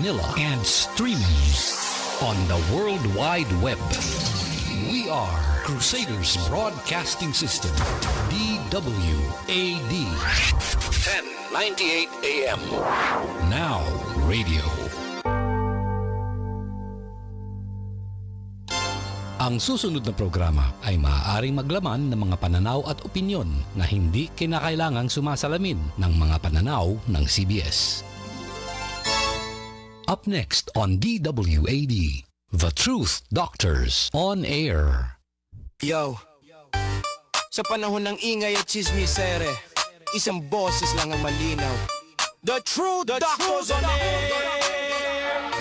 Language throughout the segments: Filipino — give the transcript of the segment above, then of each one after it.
Manila, and streaming on the World Wide Web. We are Crusaders Broadcasting System, DWAD. 1098 AM. Now Radio. Ang susunod na programa ay maaaring maglaman ng mga pananaw at opinyon na hindi kinakailangang sumasalamin ng mga pananaw ng CBS. Up next on DWAD, The Truth Doctors on Air. Yo, sa panahon ng ingay at chismisere, isang boses lang ang malinaw. The Truth Doctors on Air.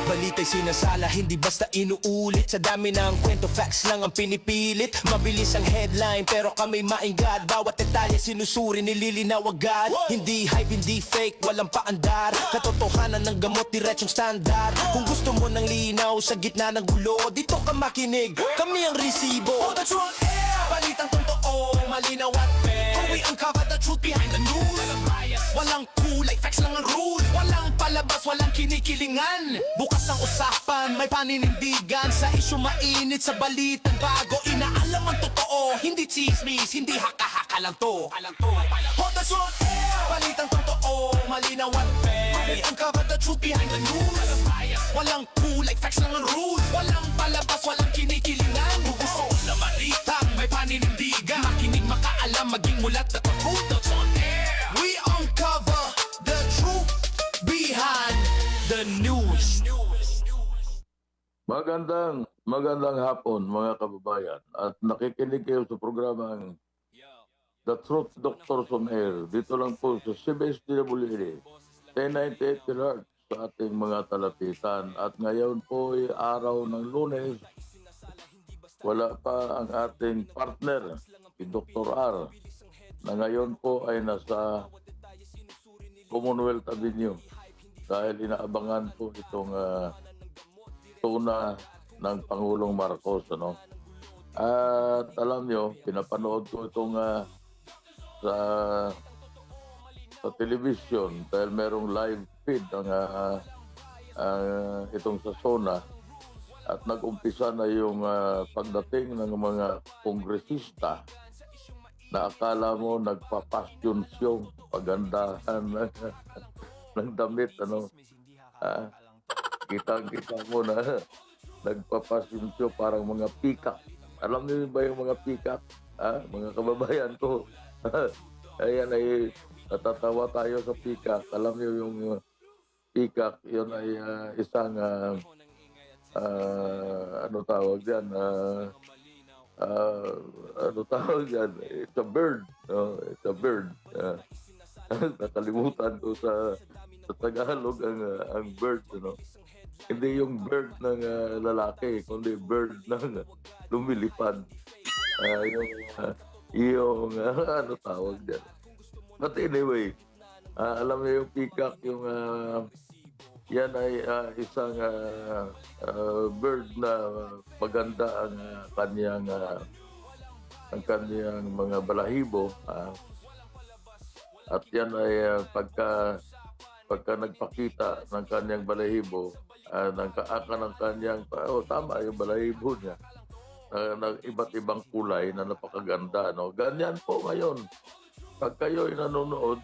Balita'y sinasala, hindi basta inuulit. Sa dami ng kwento, facts lang ang pinipilit. Mabilis ang headline, pero kami maingad. Bawat detalye sinusuri, nililinaw agad. Hindi hype, hindi fake, walang paandar. Katotohanan ng gamot, diretsong standard. Kung gusto mo ng linaw sa gitna ng gulo, dito ka makinig, kami ang resibo. Oh, the Truth Air, balitang totoo, malinaw at fair. We uncover the truth behind the news. Walang bias, walang kulay, facts lang ang rules. Walang palabas, walang kinikilingan. Bukas ang usapan, may paninindigan. Sa isyu mainit, sa balitang bago. Inaalam ang totoo, hindi chismis, hindi haka-haka lang to. Hold the Truth Air, balitang totoo, malinaw at fair. We uncover the truth behind the news. Walang bias, walang kulay, facts lang ang rules. Walang palabas, walang kinikilingan. Gusto na malitang, may paninindigan. Makinig, makaalam, maging mulat at Truth on Air. We uncover the truth behind the news. Magandang hapon mga kababayan at nakikinig kayo sa programang The Truth Doctors on Air. Dito lang po sa CBS-DWD 1098 kHz sa ating mga talapitan. At ngayon po ay araw ng Lunes. Wala pa ang ating partner, si Dr. R, na ngayon po ay nasa Commonwealth Avenue dahil inaabangan po itong tuna ng Pangulong Marcos, ano? At alam nyo, pinapanood ko itong sa television dahil merong live feed ang itong sa SONA at nag-umpisa na yung pagdating ng mga kongresista na akala mo nagpa-fashion show, pagandahan ng damit, ano? Kitang-kita mo na nagpa-fashion show parang mga peacock. Alam niyo ba yung mga peacock? Mga kababayan ko. Ayan ay natatawa tayo sa peacock. Alam niyo yung peacock, yun ay isang ano tawag diyan? Ano tawag diyan? It's a bird. It's a bird. Nakalimutan ko sa Tagalog ang bird, ano? Hindi yung bird ng lalaki, kundi bird ng lumilipad. Yung ano tawag diyan. But anyway, alam niyo yung peacock, yung yan ay isang bird na maganda ang kanyang mga balahibo. At yan ay pagka nagpakita ng kanyang balahibo, nagkaaka ng kanyang, tama yung balahibo niya, ng iba't ibang kulay na napakaganda. No? Ganyan po ngayon. Pag kayo ay nanonood,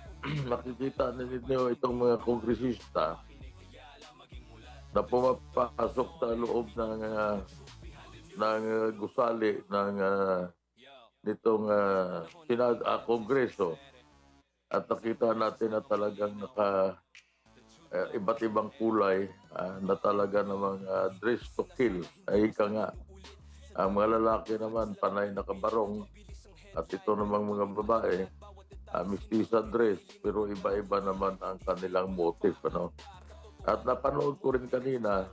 makikita ninyo itong mga kongresista na pumapasok sa loob ng gusali ng nitong Kongreso. At nakita natin na talagang iba't ibang kulay na talaga namang dress to kill. Ay ika nga. Ang mga lalaki naman panay nakabarong at ito namang mga babae mistisa dress pero iba-iba naman ang kanilang motive, ano? At napanood ko rin kanina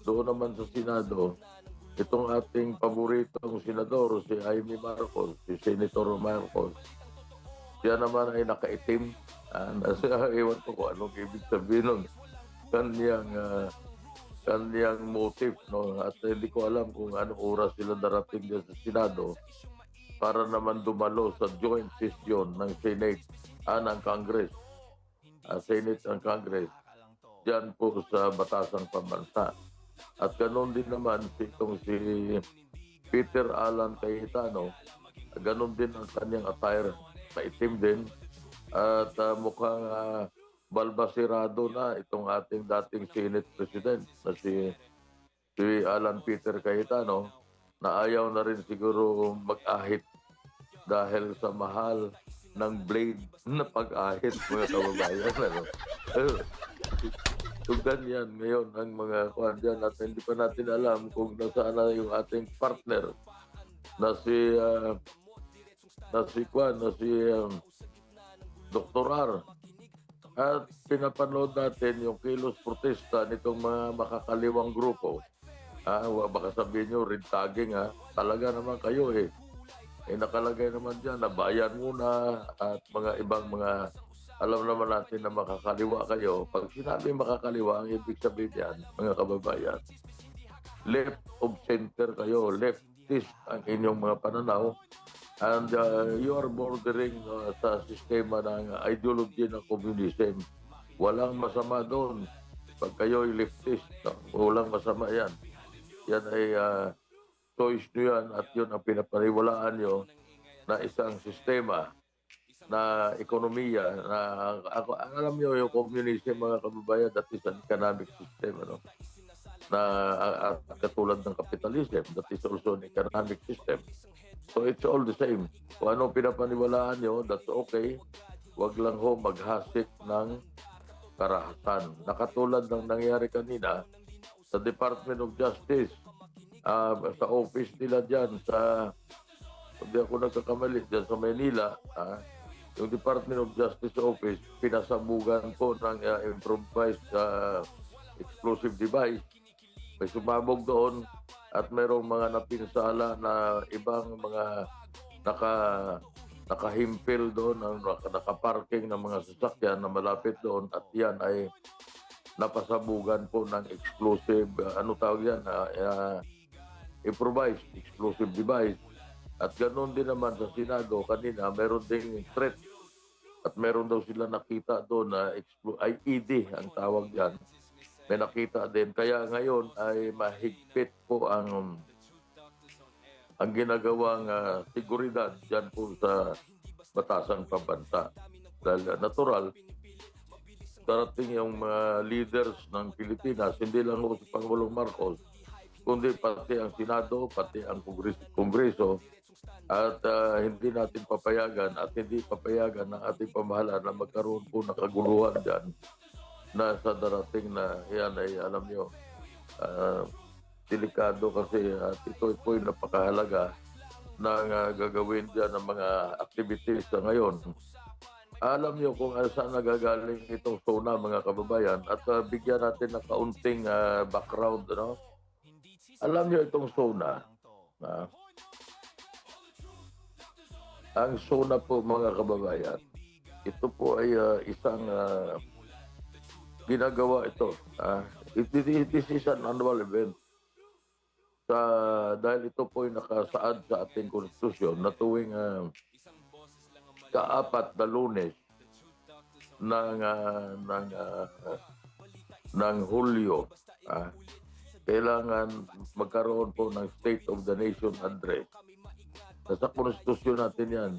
doon naman sa Senado itong ating paboritong senador, si Jaime Marcos, si Senator Marcos. Siya naman ay nakaitim. Ewan ko kung anong ibig sabihin ng kanyang motive, no? At hindi ko alam kung anong oras sila darating dyan sa Senado para naman dumalo sa joint session ng Senate, ng Congress. Senate and Congress. dyan po sa Batasang Pambansa. At ganoon din naman si Peter Alan Cayetano, ganoon din ang kanyang attire, maitim din. At mukhang balbasirado na itong ating dating Senate President na si Alan Peter Cayetano, na ayaw na rin siguro mag-ahit dahil sa mahal ng blade na pag-ahit, mga kababayan. Ano? So ganyan ngayon ang mga kuhan dyan at hindi pa natin alam kung nasaan na yung ating partner na si Dr. R. At pinapanood natin yung kilos protesta nitong mga makakaliwang grupo. Baka sabihin nyo, red tagging Talaga naman kayo nakalagay naman dyan na bayan muna at mga ibang mga alam naman natin na makakaliwa kayo. Pag sinabi makakaliwa, ang ibig sabihin yan, mga kababayan, left of center kayo, leftist ang inyong mga pananaw, and you are bordering sa sistema ng ideology ng communism. Walang masama doon. Pag kayo ay leftist, walang masama yan. Yan ay choice nyo yan at yun ang pinapaniwalaan nyo na isang sistema na ekonomiya na alam niyo yung communism, mga kababayan, that is an economic system na katulad ng capitalism, that is also an economic system. So it's all the same. Kung ano pinapaniwalaan nyo, that's okay. Wag lang ho maghasik ng karahasan. Nakatulad ng nangyari kanina sa Department of Justice, sa office nila dyan hindi ako nagkakamali dyan sa Manila, yung Department of Justice Office, pinasabugan po ng improvised explosive device. May sumabog doon at mayroong mga napinsala na ibang mga nakahimpil doon, nakaparking ng mga sasakyan na malapit doon at yan ay napasabugan po ng explosive, improvised explosive device. At ganoon din naman sa Senado kanina, meron ding threat at meron daw sila nakita doon na IED ang tawag yan. May nakita din. Kaya ngayon ay mahigpit po ang ginagawang seguridad dyan po sa Batasang Pambansa. Dahil natural, darating yung leaders ng Pilipinas, hindi lang si Pangulong Marcos, kundi pati ang Senado, pati ang Kongreso, at hindi natin papayagan at hindi papayagan ng ating pamahalaan na magkaroon po ng kaguluhan dyan na sa darating na yan ay alam nyo, delikado kasi at ito po yung napakahalaga na gagawin dyan ng mga activities sa ngayon. Alam nyo kung saan nagagaling itong SONA, mga kababayan, at bigyan natin ng kaunting background. Alam nyo itong SONA, ang SONA po, mga kababayan, ito po ay isang ginagawa ito. This is an annual event. Dahil ito po ay nakasaad sa ating konstitusyon na tuwing kaapat na Lunes ng Hulyo, kailangan magkaroon po ng State of the Nation Address. Sa konstitusyon natin yan.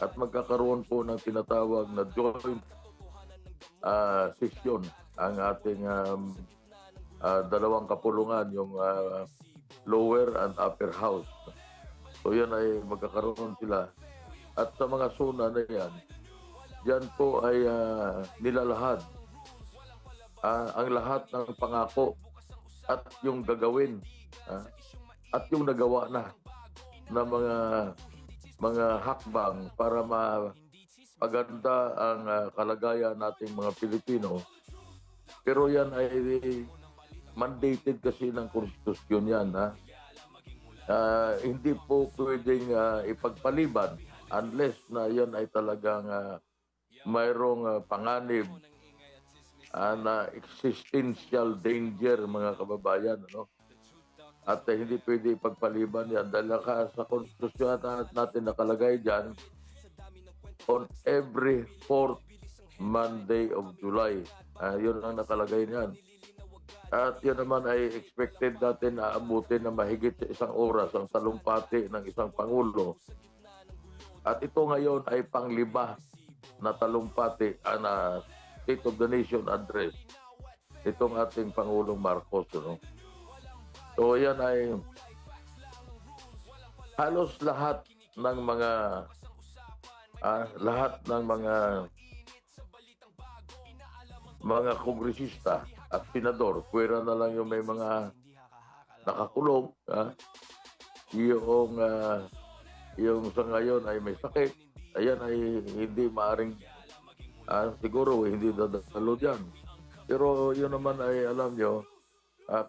At magkakaroon po ng tinatawag na joint session ang ating dalawang kapulungan, yung lower and upper house. So yan ay magkakaroon sila. At sa mga SONA na yan, dyan po ay nilalahad ang lahat ng pangako at yung gagawin at yung nagawa na mga hakbang para mapaganda ang kalagayan nating mga Pilipino. Pero yan ay mandated kasi ng konstitusyon yan. Hindi po pwedeng ipagpaliban unless na yan ay talagang mayroong panganib na existential danger, mga kababayan. At hindi pwede ipagpaliban yan dahil sa konstitusyon natin nakalagay dyan, on every 4th Monday of July Yun ang nakalagay niyan. At yun naman ay expected natin na abutin na mahigit sa isang oras ang talumpati ng isang Pangulo. At ito ngayon ay panglima na talumpati na State of the Nation address itong ating Pangulong Marcos. No? So yan ay halos lahat ng mga kongresista at senador, pwera na lang yung may mga nakakulong, yung sa ngayon ay may sakit, ayan ay hindi maaring siguro hindi dadalo dyan. Pero yun naman ay alam nyo,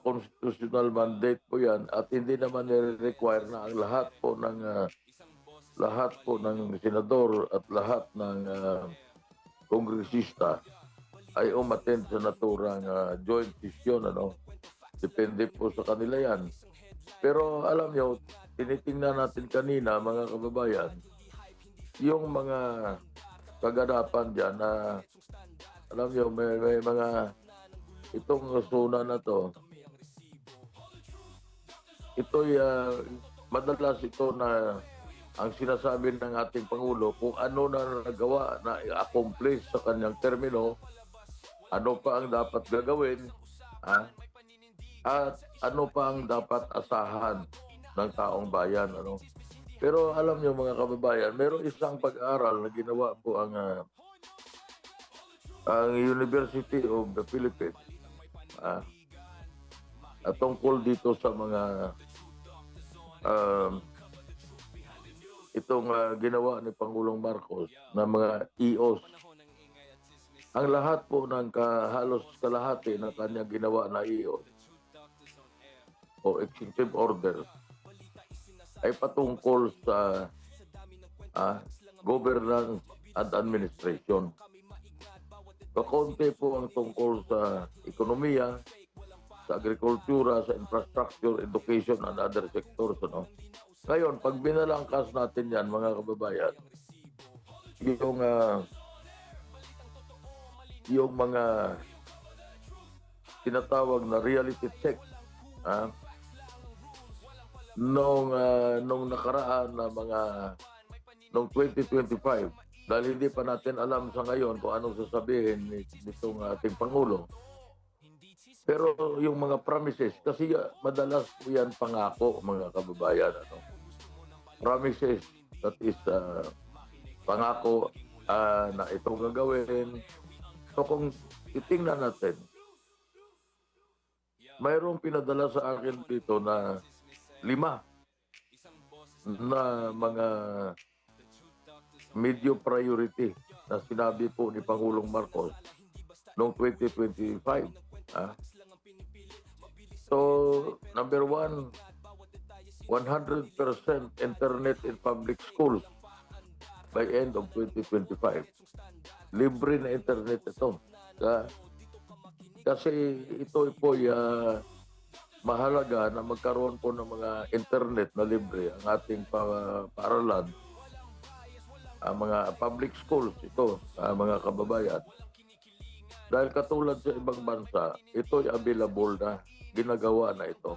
constitutional mandate po yan at hindi naman nire-require na ang lahat po ng senador at lahat ng kongresista ay umattend sa naturang joint session. Depende po sa kanila yan. Pero alam nyo, tinitingnan natin kanina mga kababayan, yung mga kaganapan dyan na alam nyo, may mga itong zona na to, ito'y madalas ito na ang sinasabi ng ating Pangulo kung ano na nagawa na i-accomplish sa kanyang termino, ano pa ang dapat gagawin, at ano pa ang dapat asahan ng taong bayan. Pero alam niyo mga kababayan, mayroong isang pag-aaral na ginawa po ang University of the Philippines at tungkol dito sa mga itong ginawa ni Pangulong Marcos na mga EOs. Ang lahat po ng halos kalahati na kanya ginawa na EOs o executive order ay patungkol sa governance and administration. Kakunti po ang tungkol sa ekonomiya, sa agrikultura, sa infrastructure, education, and other sectors. Ngayon, pag binalangkas natin yan, mga kababayan, yung mga tinatawag na reality check nung nakaraan na nung 2025, dahil hindi pa natin alam sa ngayon kung anong sasabihin nitong ating Pangulo. Pero yung mga promises, kasi madalas po yan pangako, mga kababayan. Promises, that is pangako na ito gagawin. So kung titingnan natin, mayroong pinadala sa akin dito na 5 na mga medium priority na sinabi po ni Pangulong Marcos noong 2025. So, number 1, 100% internet in public schools by end of 2025. Libre na internet ito. Kasi ito po mahalaga na magkaroon po ng mga internet na libre ang ating paaralan, ang mga public schools ito, mga kababayan. Dahil katulad sa ibang bansa, ito'y available na, ginagawa na ito.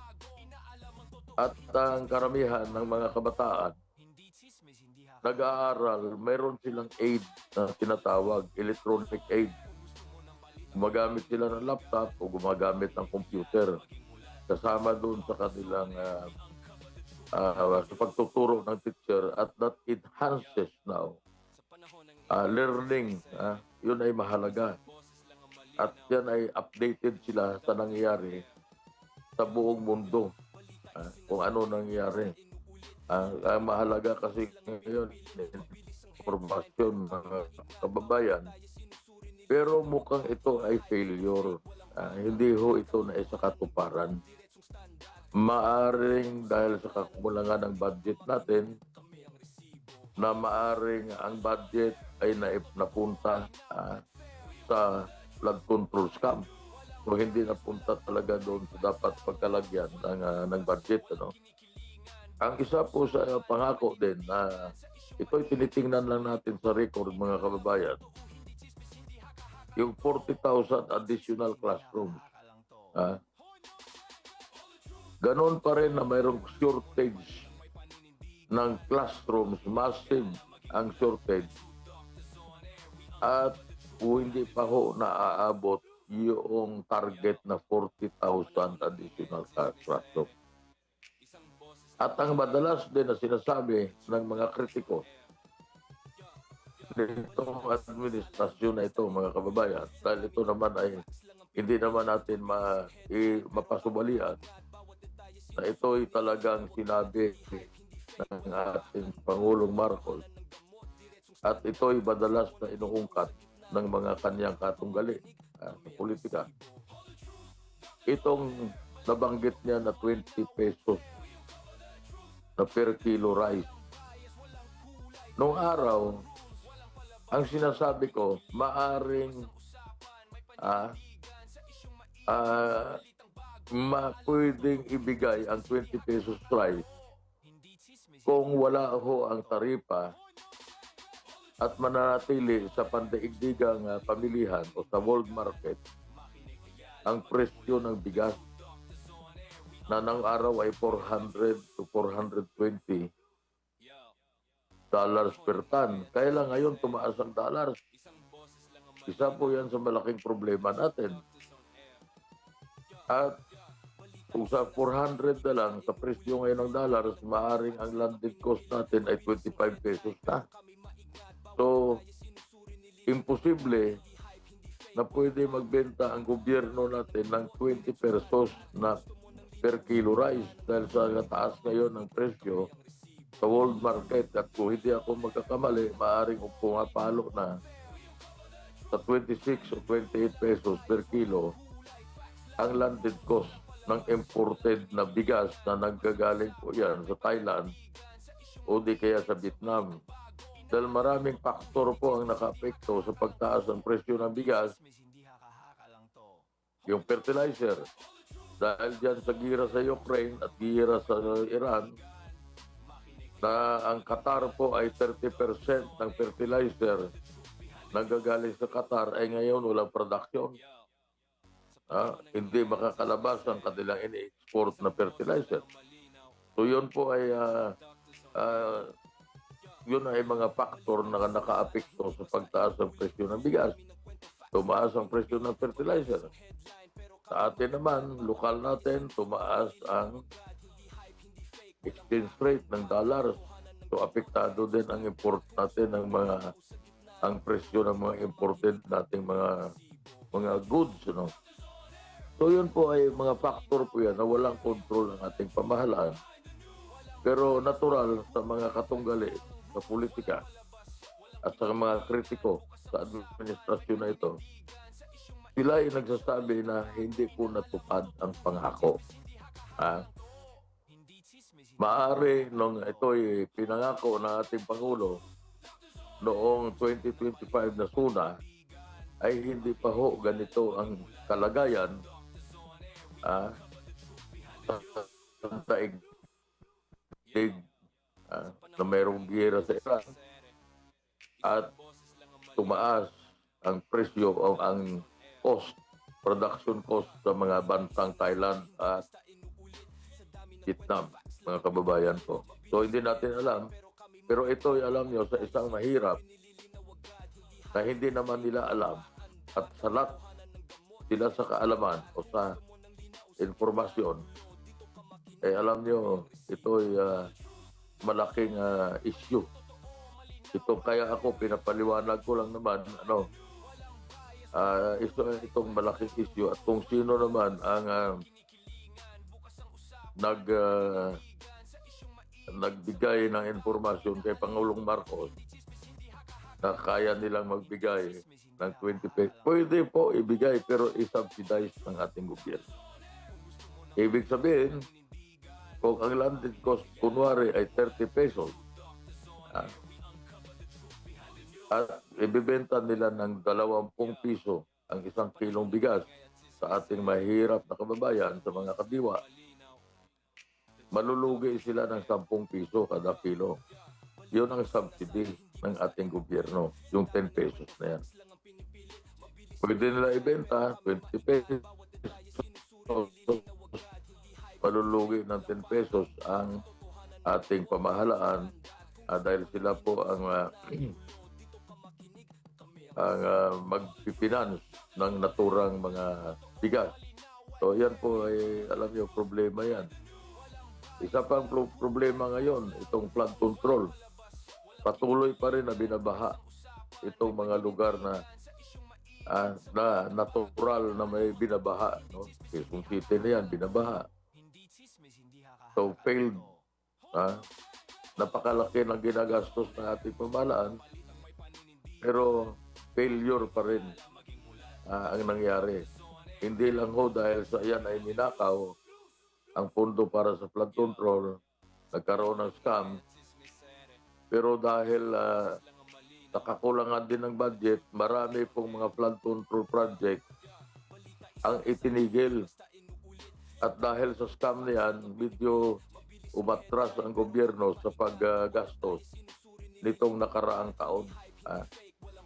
At ang karamihan ng mga kabataan, nag-aaral, mayroon silang aid na tinatawag, electronic aid. Gumagamit sila ng laptop o gumagamit ng computer. Kasama doon sa kanilang sa pagtuturo ng teacher at that enhances now learning. Yun ay mahalaga. At yan ay updated sila sa nangyayari sa buong mundo. Kung ano nangyayari. Ang mahalaga kasi ngayon, informasyon mga kababayan. Pero mukhang ito ay failure. Hindi ho ito na isa katuparan. Maaring dahil sa kakulangan ng budget natin, na maaring ang budget ay napunta sa flood control scam. So hindi napunta talaga doon sa dapat pagkalagyan ng budget. Ang isa po sa pangako din na ito'y tinitingnan lang natin sa record, mga kababayan. yung 40,000 additional classrooms. Ganon pa rin na mayroong shortage ng classrooms, massive ang shortage. At hindi pa ho naaabot yung target na 40,000 additional classrooms. At ang madalas din na sinasabi ng mga kritiko nitong administrasyon na ito, mga kababayan, dahil ito naman ay hindi naman natin mapasubalian na ito'y talagang sinabi ng ating Pangulong Marcos at ito'y madalas na inuungkat ng mga kanyang katunggali sa politika. Itong nabanggit niya na 20 pesos na per kilo rice. Noong araw, ang sinasabi ko, maaring pwedeng ibigay ang 20 pesos rice kung wala ho ang taripa at mananatili sa pandaigdigang pamilihan o sa world market ang presyo ng bigas na ng araw ay 400 to 420 dollars per ton. Kaya lang ngayon tumaas ang dollars. Isa po yan sa malaking problema natin. At kung sa 400 na lang, sa presyo ngayon ng dollars, maaaring ang landed cost natin ay 25 pesos na. So, imposible na pwede magbenta ang gobyerno natin ng 20 pesos na per kilo rice dahil sa taas ngayon ng presyo sa world market. At kung hindi ako magkakamali, maaaring pumapalo na sa 26 o 28 pesos per kilo ang landed cost ng imported na bigas na nanggagaling po yan sa Thailand o di kaya sa Vietnam. Dahil maraming faktor po ang naka-apekto sa pagtaas ng presyo ng bigas. Yung fertilizer, dahil dyan sa gira sa Ukraine at gira sa Iran, na ang Qatar po ay 30% ng fertilizer nanggagaling sa Qatar ay ngayon walang production. Hindi makakalabas ang kanilang in-export na fertilizer. So yun po ay yun ay mga faktor na naka-apekto sa pagtaas ng presyo ng bigas. Tumaas ang presyo ng fertilizer. Sa atin naman, lokal natin, tumaas ang exchange rate ng dollars. So apektado din ang import natin ng ang presyo ng mga imported nating mga goods, no? So yun po ay mga faktor po yan na walang control ng ating pamahalaan. Pero natural sa mga katunggali sa politika at sa mga kritiko sa administrasyon na ito, sila ay nagsasabi na hindi po natupad ang pangako. Maaari nung ito'y pinangako ng ating Pangulo noong 2025 na SUNA ay hindi pa ho ganito ang kalagayan sa daigdig na mayroong giyera sa Iran at tumaas ang presyo o ang cost, production cost sa mga bansang Thailand at Vietnam, mga kababayan ko. So hindi natin alam, pero ito ay alam nyo sa isang mahirap na hindi naman nila alam at salat sila sa kaalaman o sa informasyon, alam nyo, ito ay malaking issue. Ito kaya ako pinapaliwanag ko lang naman itong malaking issue at kung sino naman ang nagbigay ng informasyon kay Pangulong Marcos na kaya nilang magbigay ng 20 pesos. Pwede po ibigay pero i-subsidize ng ating gobyerno. Ibig sabihin, kung ang landed cost kunwari ay 30 pesos at ibibenta nila ng 20 piso ang isang kilong bigas sa ating mahirap na kababayan, sa mga kadiwa, malulugi sila ng 10 piso kada kilo. Yun ang subsidy ng ating gobyerno, yung 10 pesos na yan. Pwede nila ibenta 20 pesos. Palulugi ng 10 pesos ang ating pamahalaan dahil sila po ang magpipinance ng naturang mga bigas. So yan po ay alam niyo problema yan. Isa pang problema ngayon, itong flood control. Patuloy pa rin na binabaha itong mga lugar na natural na may binabaha. No? Quezon City na yan, binabaha. So failed. Napakalaki ng ginagastos ng ating pamahalaan, pero failure pa rin ang nangyari. Hindi lang ho dahil sa yan ay ninakaw ang pondo para sa flood control, nagkaroon ng scam, pero dahil nakakulangan din ng budget, marami pong mga flood control project ang itinigil. At dahil sa scam na yan, medyo umatras ang gobyerno sa paggastos nitong nakaraang taon.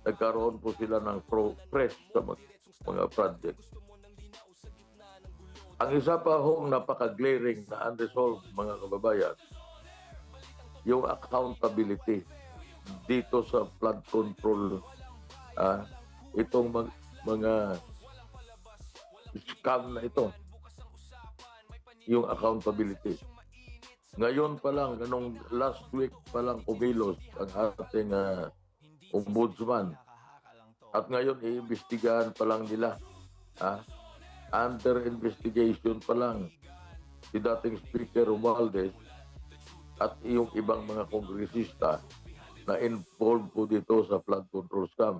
Nagkaroon po sila ng press sa mga project. Ang isa pa hong napaka-glaring na unresolved, mga kababayan, yung accountability dito sa flood control. Itong mga scam na ito, yung accountability. Ngayon pa lang, anong last week pa lang kumilos ang ating ombudsman. At ngayon, iimbestigahan pa lang nila. Under investigation pa lang si dating Speaker Romualdez at yung ibang mga kongresista na involved po dito sa flood control scam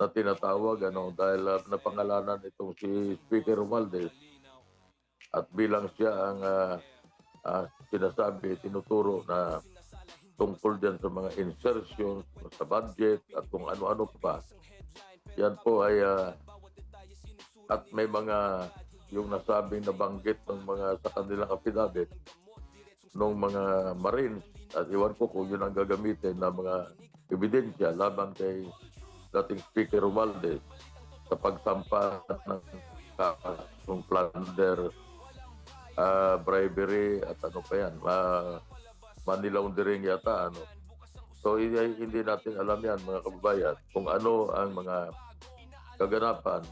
na tinatawag dahil napangalanan itong si Speaker Romualdez at bilang siya ang sinasabi, tinuturo na tungkol dyan sa mga insertions sa budget at kung ano-ano pa. Yan po ay at may mga yung nasabing nabanggit ng mga sa kanilang affidavit ng mga Marines at iwan ko kung yun ang gagamitin na mga ebidensya laban kay dating Speaker Romualdez sa pagsampa ng kasong plunder, bribery at ano pa yan, money laundering yata. So hindi natin alam yan, mga kababayan, kung ano ang mga kaganapan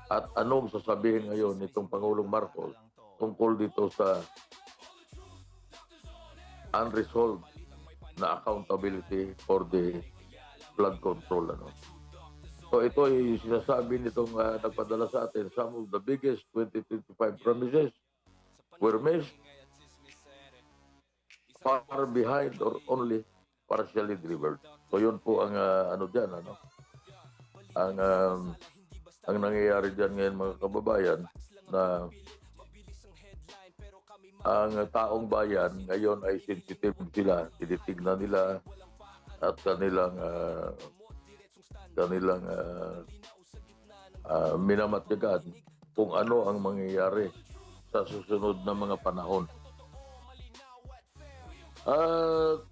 at anong sasabihin ngayon nitong Pangulong Marcos tungkol dito sa unresolved na accountability for the flood control. So ito ay sinasabi nitong nagpadala sa atin, some of the biggest 2025 promises were missed, far behind or only partially delivered. So yun po ang dyan, ang nangyayari dyan ngayon, mga kababayan, na ang taong bayan ngayon ay sensitive sila, tinitignan nila at kanilang minamatyagan kung ano ang mangyayari sa susunod na mga panahon. At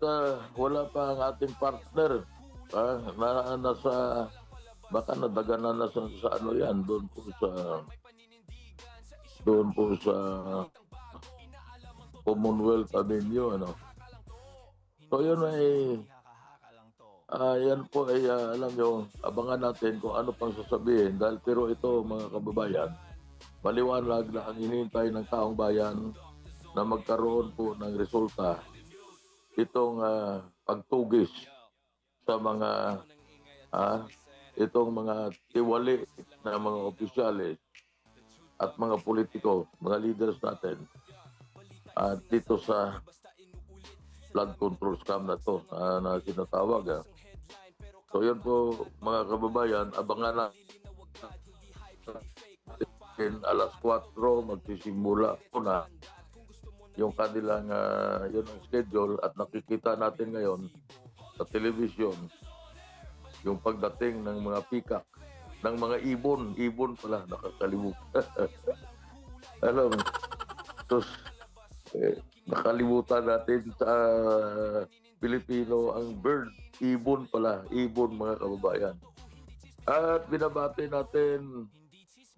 wala pa ang ating partner na nasa baka nadaganan na sa ano yan doon po sa Commonwealth Avenue. So yun ay yan po ay alam nyo, abangan natin kung ano pang sasabihin dahil pero ito, mga kababayan, maliwanag na ang hinihintay ng taong bayan na magkaroon po ng resulta itong pagtugis sa mga itong mga tiwali na mga opisyales at mga politiko, mga leaders natin dito sa flood control scam na to na sinatawag. So yun po, mga kababayan, abangan natin alas 4 magsisimula po na yung kanilang yun ang schedule at nakikita natin ngayon sa television yung pagdating ng mga pikak, ng mga ibon pala, nakakalimutan. Alam, so, nakalimutan natin sa Pilipino ang bird, ibon pala, ibon, mga kababayan. At binabati natin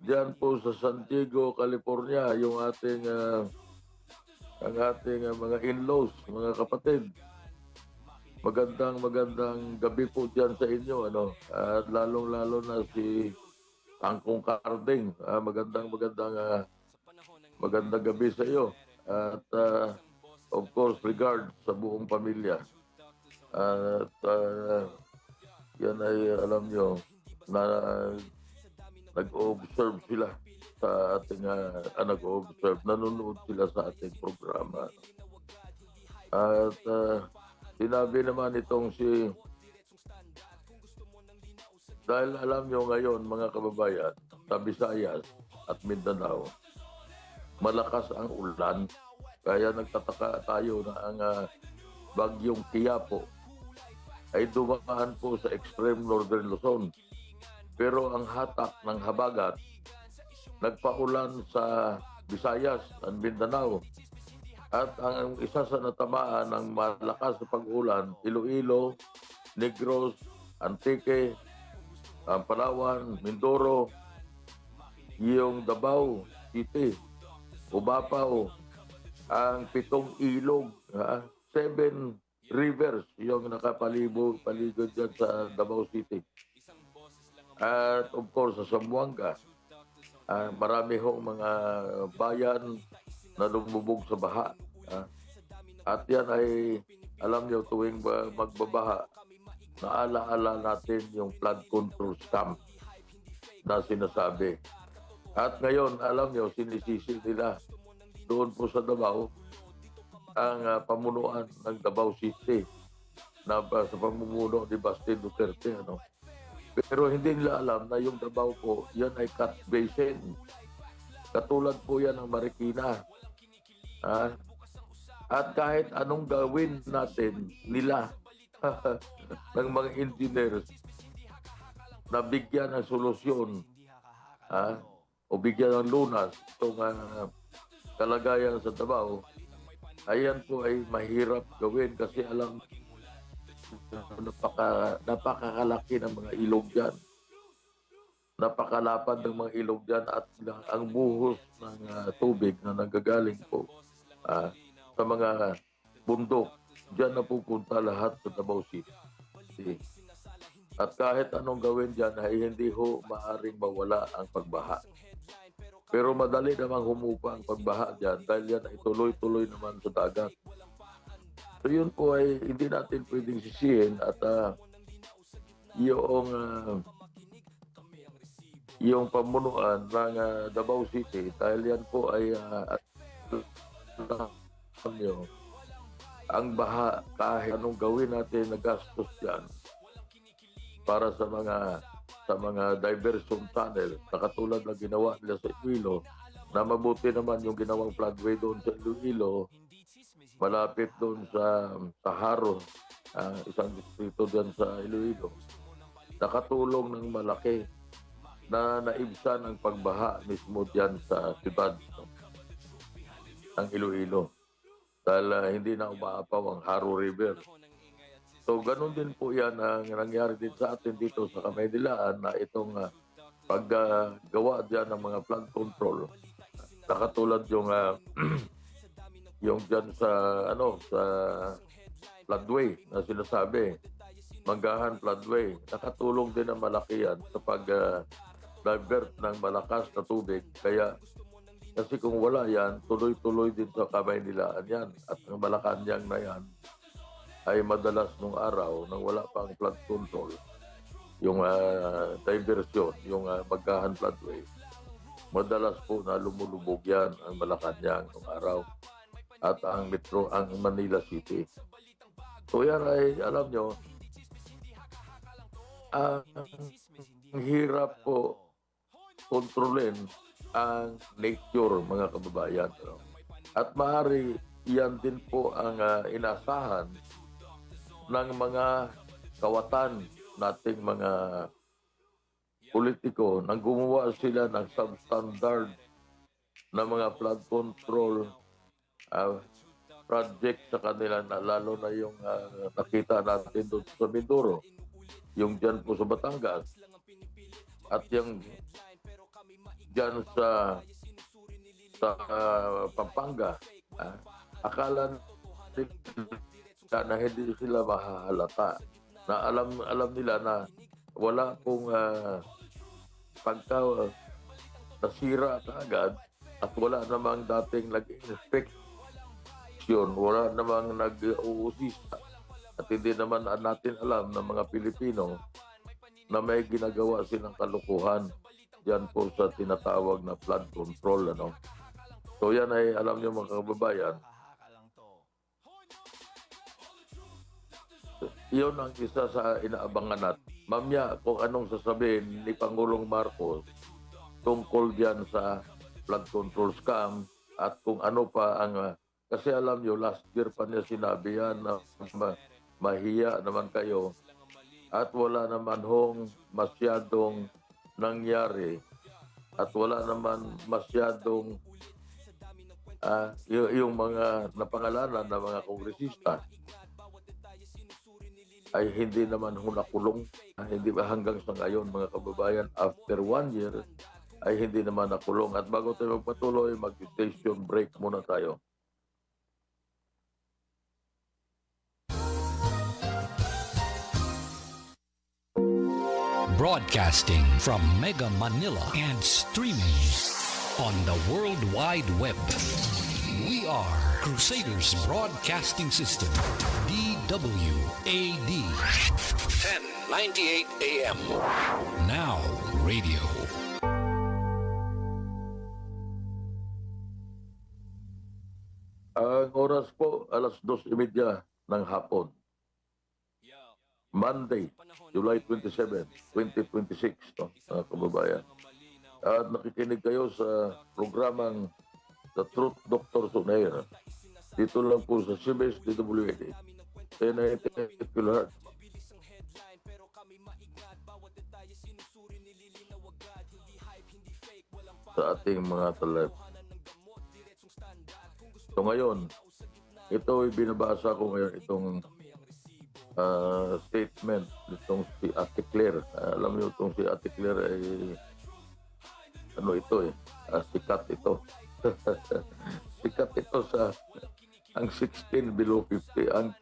diyan po sa San Diego, California, yung ang ating mga in-laws, mga kapatid. Magandang gabi po diyan sa inyo, ano. At lalong-lalo na si Angkong Carding. Magandang gabi sa iyo. At of course, regards sa buong pamilya. At yan ay alam nyo na nag-observe sila sa ating nag-observe, nanonood sila sa ating programa. At sinabi naman itong dahil alam nyo ngayon mga kababayan, sa Visayas at Mindanao, malakas ang ulan. Kaya nagtataka tayo na ang bagyong Quiapo ay dumaan po sa extreme northern Luzon. Pero ang hatak ng habagat nagpaulan sa Visayas at Mindanao. At ang isa sa natamaan ng malakas na pag-ulan, Iloilo, Negros, Antique, Palawan, Mindoro, yung Davao City, Ubapao, ang 7 ilog, 7 rivers yung paligod dyan sa Davao City. At of course sa Zamboanga, marami hong mga bayan na lumubog sa baha. At yan ay, alam nyo, tuwing magbabaha, naalaala natin yung flood control scam na sinasabi. At ngayon, alam nyo, sinisisi nila doon po sa Davao ang pamunuan ng Davao City na sa pamumuno ni Baste Duterte. Ano? Pero hindi nila alam na yung Davao po, yan ay cut basin. Katulad po yan ng Marikina. At kahit anong gawin natin nila ng mga engineers na bigyan ng solusyon o bigyan ng lunas itong kalagayan sa Davao, ayan po ay mahirap gawin kasi alam napakakalaki ng mga ilog dyan. Napakalapad ng mga ilog dyan at ang buhos ng tubig na nanggagaling po sa mga bundok, dyan na pupunta lahat sa Davao City. At kahit anong gawin dyan ay hindi ho maaring mawala ang pagbaha. Pero madali namang humupa ang pagbaha dyan dahil yan ay tuloy-tuloy naman sa dagat. So yun po ay hindi natin pwedeng sisihin at yung pamunuan ng Davao City dahil yan po ay ang baha kahit anong gawin natin na gastos dyan para sa mga diversion tunnel na katulad na ginawa nila sa Iloilo na mabuti naman yung ginawang floodway doon sa Iloilo malapit doon sa Haro, isang distrito dyan sa Iloilo. Nakatulong ng malaki na naibsan ang pagbaha mismo dyan sa siyudad ng Iloilo. Dahil hindi na umaapaw ang Haro River. So ganun din po yan ang nangyari din sa atin dito sa Kamaynilaan na itong paggawa dyan ng mga flood control. Nakatulad yung yung dyan sa floodway na sinasabi, Manggahan Floodway. Nakatulong din ang malaki yan sa pag-divert ng malakas na tubig. Kasi kung wala yan, tuloy-tuloy din sa Kamaynilaan yan. At ang Malacanang na yan ay madalas nung araw nang wala pang flood control, yung diversion, yung Manggahan Floodway, madalas po na lumulubog yan ang Malacanang nung araw at ang Manila City. So yan ay, alam nyo, ang hirap po kontrolin ang nature, mga kababayan. At maaari yan din po ang inasahan ng mga kawatan nating mga politiko nang gumawa sila ng substandard na mga flood control project sa kanila na lalo na yung nakita natin doon sa Mindoro, yung dyan po sa Batangas, At yung dyan sa Pampanga, akala nila na hindi sila mahahalata. Na alam nila na wala pong pagka nasira kaagad at wala namang dating nag-inspection, wala namang nag-uusisa at hindi naman natin alam ng mga Pilipino na may ginagawa silang kalukuhan yan po sa tinatawag na flood control. So yan ay alam niyo mga kababayan, iyon ang isa sa inaabangan natin. Mamaya kung anong sasabihin ni Pangulong Marcos tungkol diyan sa flood control scam at kung ano pa ang kasi alam niyo last year pa niya sinabi yan na mahiya naman kayo at wala naman hong masyadong nangyari at wala naman masyadong yung mga napangalanan na mga kongresista ay hindi naman nakulong. Hindi ba hanggang sa ngayon mga kababayan, after 1 year ay hindi naman nakulong. At bago tayo magpatuloy, mag-station break muna tayo. Broadcasting from Mega Manila and streaming on the World Wide Web. We are Crusaders Broadcasting System, DWAD. 1098 AM. Now Radio. Ang oras po, 2:30 ng hapon. Monday, July 27, 2026, mga kababayan. At nakikinig kayo sa programang The Truth Doctor on Air. Dito lang po sa CBS DWAD. 1098 kHz. Sa ating mga telefon. So ngayon, ito ay binabasa ko ngayon itong statement nitong si Ate Claire. Alam niyo itong si Ate Claire ay sikat ito. Sikat ito sa ang 16 below 50. Ang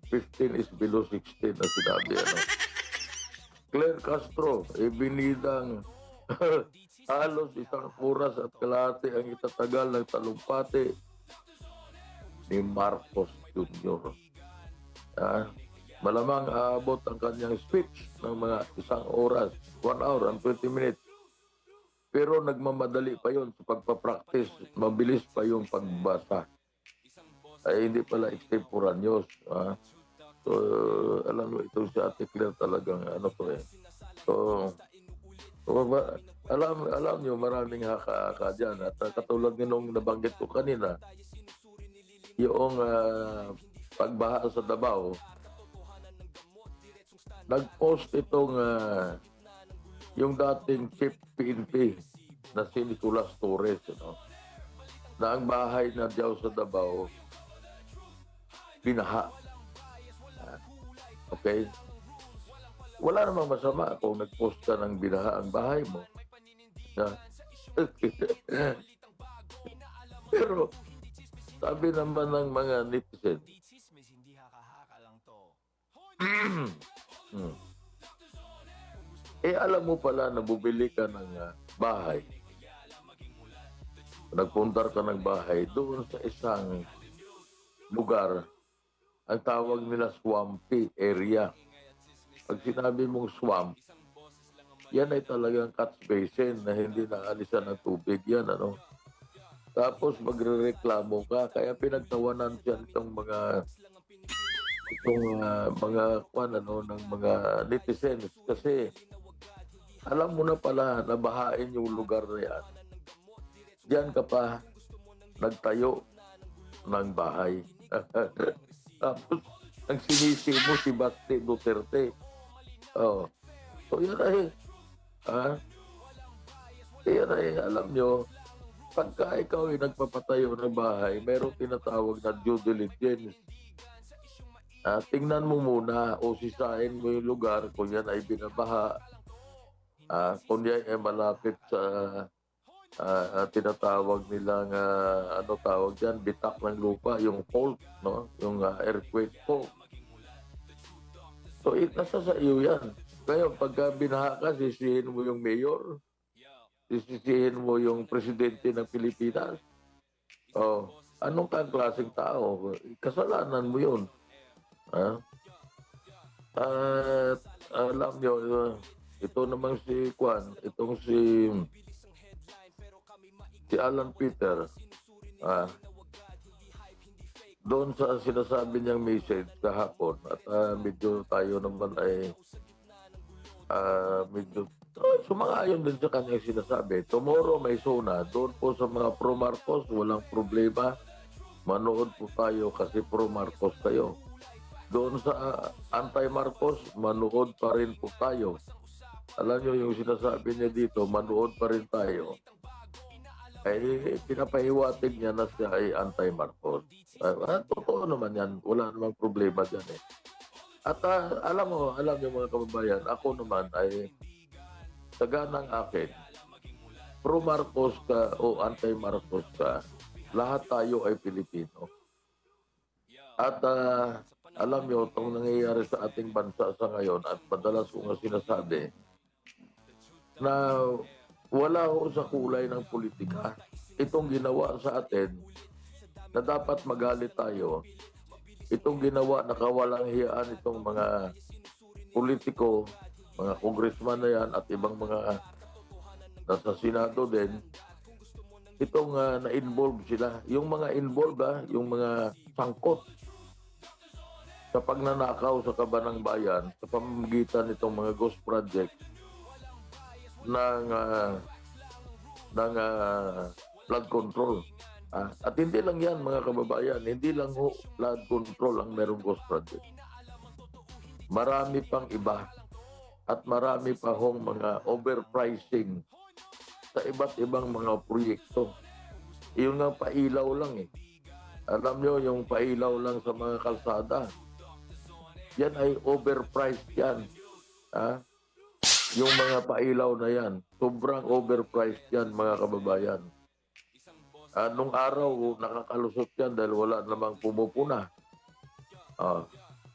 15 is below 16 na sinabi. Claire Castro, ibinidang halos 1 oras at kalahati ang itatagal ng talumpati ni Marcos Jr. Malamang aabot ang kanyang speech ng mga 1 oras, 1 hour and 20 minutes. Pero nagmamadali pa yon sa pagpapractice. Mabilis pa yung pagbasa. Ay hindi pala extemporaneous. So, alam mo, ito si Ate Claire talagang So, alam nyo, maraming haka dyan. At katulad nung nabanggit ko kanina, yung pagbaha sa Davao, nag-post itong yung dating chief PNP na si Nicolas Torres, na ang bahay na diyaw sa Davao binaha. Okay? Wala namang masama kung nag-post ka ng binaha ang bahay mo. Pero sabi naman ng mga netizen, alam mo pala na bubili ka ng bahay. Nagpuntar ka ng bahay doon sa isang lugar, ang tawag nila swampy area. Pag sinabi mong swamp, yan ay talagang catch basin na hindi naalisan ng tubig yan, Tapos magrereklamo ka, kaya pinagtawanan siya itong mga ng mga netizens kasi alam mo na pala na bahain yung lugar na yan. Diyan ka pa nagtayo ng bahay. Tapos ang sinisi mo si Basti Duterte. So yan ay alam nyo, pagka ikaw ay nagpapatayo ng bahay, mayroong tinatawag na due diligence. Tingnan mo muna o sisain mo yung lugar kung yan ay binabaha. kunya ay malapit sa tinatawag nilang ano tawag diyan, bitak ng lupa, yung fault, no? Yung earthquake fault. So, nasa sa iyo yan. Ngayon, pagka binaha ka, sisihin mo yung mayor, sisihin mo yung presidente ng Pilipinas. Oh, anong kang klaseng tao? Kasalanan mo yun. Ha? At alam nyo, ito namang si Kwan, itong si Alan Peter, doon sa sinasabi niyang message kahapon at medyo tayo naman ay medyo sumang-ayon din sa kanyang sinasabi. Tomorrow may SONA. Doon po sa mga pro-Marcos, walang problema. Manood po tayo kasi pro-Marcos kayo. Doon sa anti-Marcos, manood pa rin po tayo. Alam niyo yung sinasabi niya dito, manood pa rin tayo. Ay pinapahiwatig niya na siya ay anti-Marcos. Totoo naman yan. Wala namang problema dyan eh. At alam niyo mga kababayan, ako naman ay taganang akin, pro-Marcos ka o anti-Marcos ka, lahat tayo ay Pilipino. At alam niyo, itong nangyayari sa ating bansa sa ngayon at madalas ko nga sinasabi na wala ho sa kulay ng politika. Itong ginawa sa atin na dapat magalit tayo, itong ginawa na kawalang hiyaan itong mga politiko, mga congressman na yan at ibang mga nasa Senado din, itong na-involve sila. Yung mga involved, yung mga sangkot sa pagnanakaw sa kabanang bayan sa pamamagitan nitong mga ghost project ng flood control. At hindi lang yan mga kababayan, hindi lang ho flood control ang merong ghost project. Marami pang iba at marami pa hong mga overpricing sa iba't ibang mga proyekto. Yung nga pailaw lang eh. Alam nyo, yung pailaw lang sa mga kalsada, yan ay overpriced yan. Yung mga pailaw na yan, sobrang overpriced yan mga kababayan. Nung araw, nakakalusot yan dahil wala namang pumupuna.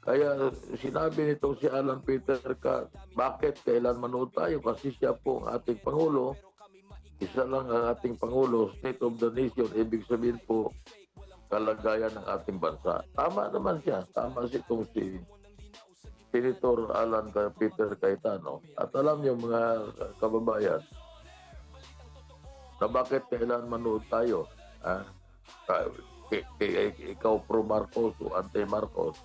Kaya sinabi nitong si Alan Peter bakit kailan manood tayo? Kasi siya po ang ating Pangulo. Isa lang ang ating Pangulo, State of the Nation. Ibig sabihin po, kalagayan ng ating bansa. Tama naman siya. Tama itong si Senator Alan Peter Cayetano. At alam niyo mga kababayan, na bakit kailan manood tayo? Ikaw pro-Marcos o anti-Marcos.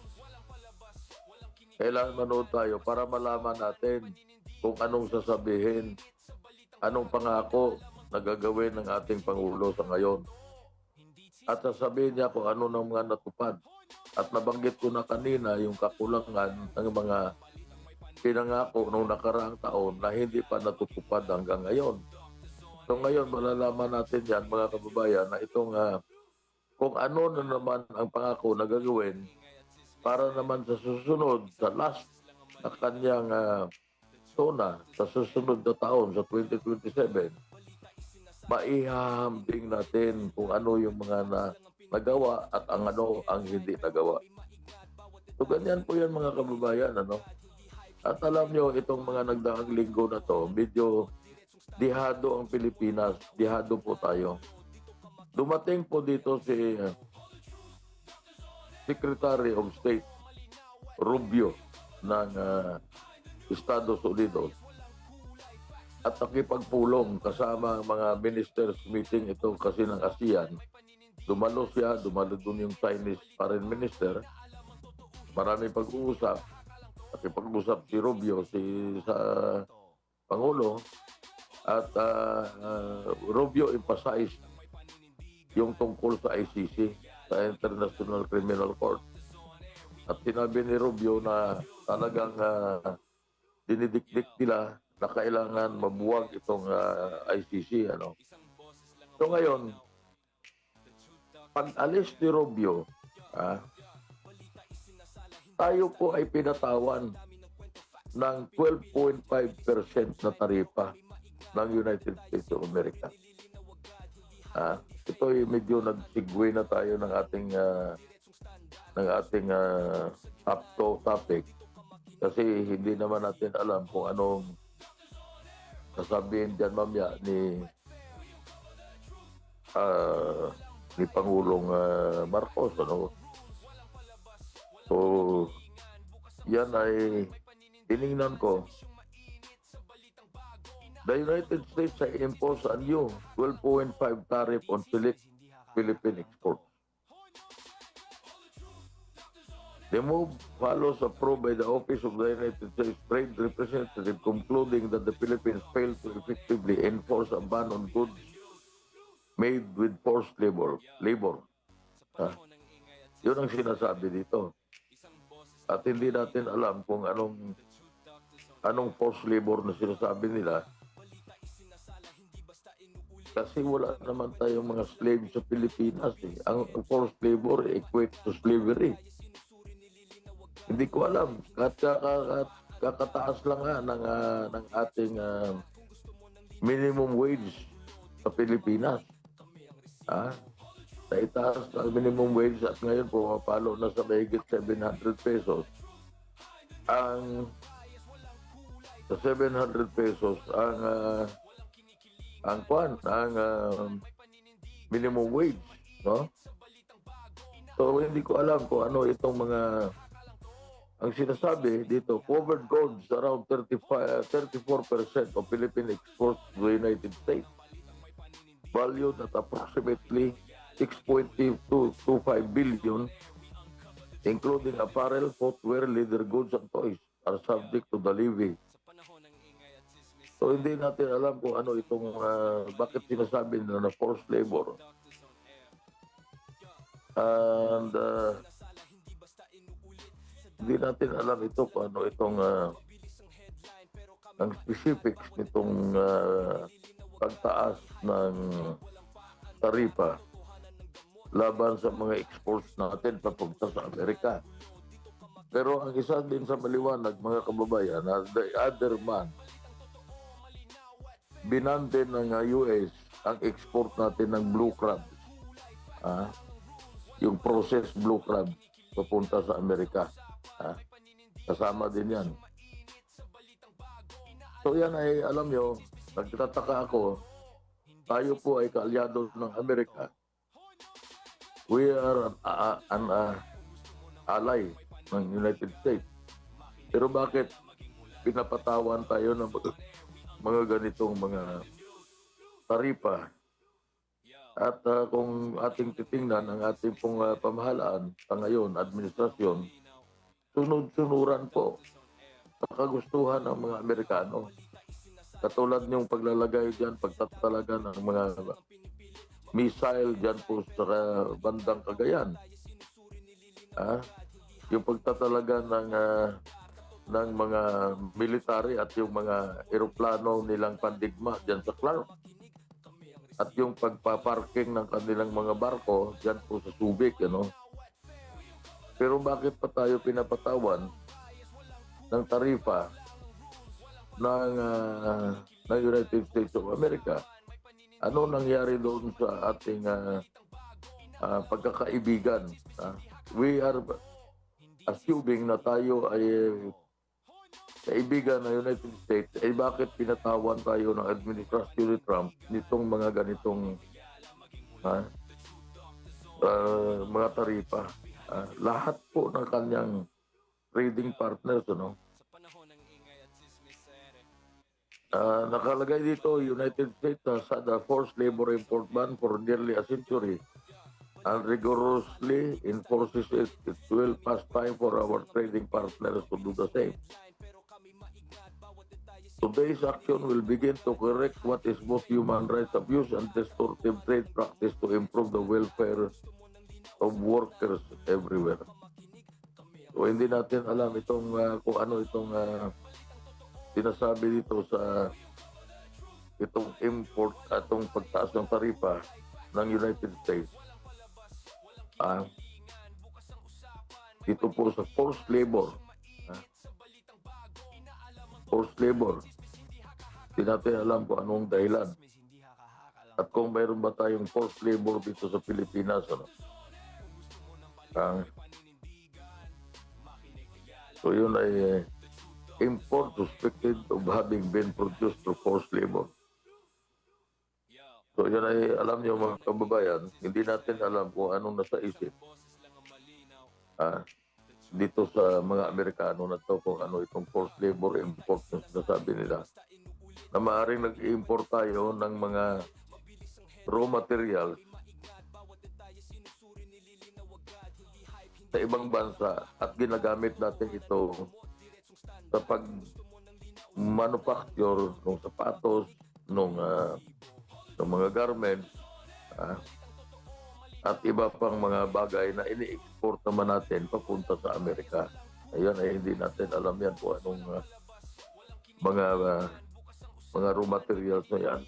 Kailan manood tayo para malaman natin kung anong sasabihin, anong pangako na gagawin ng ating Pangulo sa ngayon. At sasabihin niya kung ano ng mga natupad. At nabanggit ko na kanina yung kakulangan ng mga pinangako noong nakaraang taon na hindi pa natutupad hanggang ngayon. So ngayon, malalaman natin yan mga kababayan na itong kung ano na naman ang pangako na gagawin para naman sa susunod, sa last na kanyang SONA, sa susunod na taon, sa 2027, maihahambing natin kung ano yung mga nagawa at ang ano ang hindi nagawa. So ganyan po yan mga kababayan. At alam nyo, itong mga nagdaang linggo na to, medyo dihado ang Pilipinas, dihado po tayo. Dumating po dito si Secretary of State Rubio ng Estados Unidos at nakipagpulong kasama ang mga ministers meeting ito kasi ng ASEAN. Dumalo siya, dumalo dun yung Chinese Foreign Minister. Marami pag-uusap. Nakipag-usap si Rubio sa Pangulo. At Rubio emphasized yung tungkol sa ICC, sa International Criminal Court. At sinabi ni Rubio na talagang dinidikdik nila na kailangan mabuwag itong ICC. So ngayon, pag alis ni Rubio, tayo po ay pinatawan ng 12.5% na taripa ng United States of America. Ito ay medyo nag-segue na tayo ng ating top topic kasi hindi naman natin alam kung anong sasabihin dyan mamaya ni Pangulong Marcos, ano? So, yan ay tiningnan ko. The United States has imposed a new 12.5 tariff on select Philippine exports. The move follows approved by the Office of the United States Trade Representative, concluding that the Philippines failed to effectively enforce a ban on goods made with forced labor. Yun ang sinasabi dito. At hindi natin alam kung anong forced labor na sinasabi nila. Kasi wala naman tayong mga slaves sa Pilipinas. Ang forced labor equates to slavery. Hindi ko alam. Kakataas lang ng ating minimum wage sa Pilipinas. Sa itaas ng minimum wage at ngayon pumapalo na sa mahigit 700 pesos. Sa 700 pesos ang minimum wage, no? So hindi ko alam kung ano itong ang sinasabi dito, covered goods around 34% of Philippine exports to the United States, valued at approximately 6.225 billion, including apparel, footwear, leather goods, and toys, are subject to the levy. So hindi natin alam kung ano itong bakit sinasabi na forced labor. And hindi natin alam ito kung ano itong ang specifics nitong pagtaas ng taripa laban sa mga exports natin papunta sa Amerika. Pero ang isa din sa maliwanag, mga kababayan, the other man, binante ng US ang export natin ng blue crab. Yung processed blue crab papunta sa Amerika. Kasama din yan. So yan ay, alam nyo, nagtataka ako, tayo po ay kaalyado ng Amerika. We are an ally ng United States. Pero bakit pinapatawan tayo ng mga ganitong mga taripa? At kung ating titingnan ang ating pong pamahalaan sa ngayon, administrasyon, sunod-sunuran po sa kagustuhan ng mga Amerikano. Katulad niyong paglalagay dyan, pagtatalaga ng mga missile dyan po sa bandang Cagayan. Yung pagtatalaga ng mga military at yung mga eroplano nilang pandigma dyan sa Clark. At yung pagpaparking ng kanilang mga barko dyan po sa Subic, ano? Pero bakit pa tayo pinapatawan ng tarifa ng United States of America? Ano nangyari doon sa ating pagkakaibigan? We are assuming na tayo ay kaibigan ng United States, ay bakit pinatawan tayo ng administrasyon ni Trump nitong mga ganitong mga taripa? Lahat po ng kanyang trading partners, ano? Nakalagay dito, United States has had a forced labor import ban for nearly a century and rigorously enforces it. It will pass time for our trading partners to do the same. Today's action will begin to correct what is both human rights abuse and distortive trade practice to improve the welfare of workers everywhere. So hindi natin alam itong kung ano itong sinasabi dito sa itong import atong pagtaas ng taripa ng United States. Ito po sa forced labor. forced labor. Hindi natin alam kung anong dahilan. At kung mayroon ba tayong forced labor dito sa Pilipinas. Ano? So yun ay import suspected of having been produced through forced labor. So yun ay alam niyo mga kababayan, hindi natin alam kung anong nasa isip. Dito sa mga Amerikano na to kung ano itong forced labor import na sinasabi nila. Na maaaring nag-import tayo ng mga raw materials sa ibang bansa at ginagamit natin ito sa pag-manufacture ng sapatos, ng mga garments, at iba pang mga bagay na ini-export naman natin papunta sa Amerika. Ayun ay hindi natin alam yan kung anong mga raw materials na yan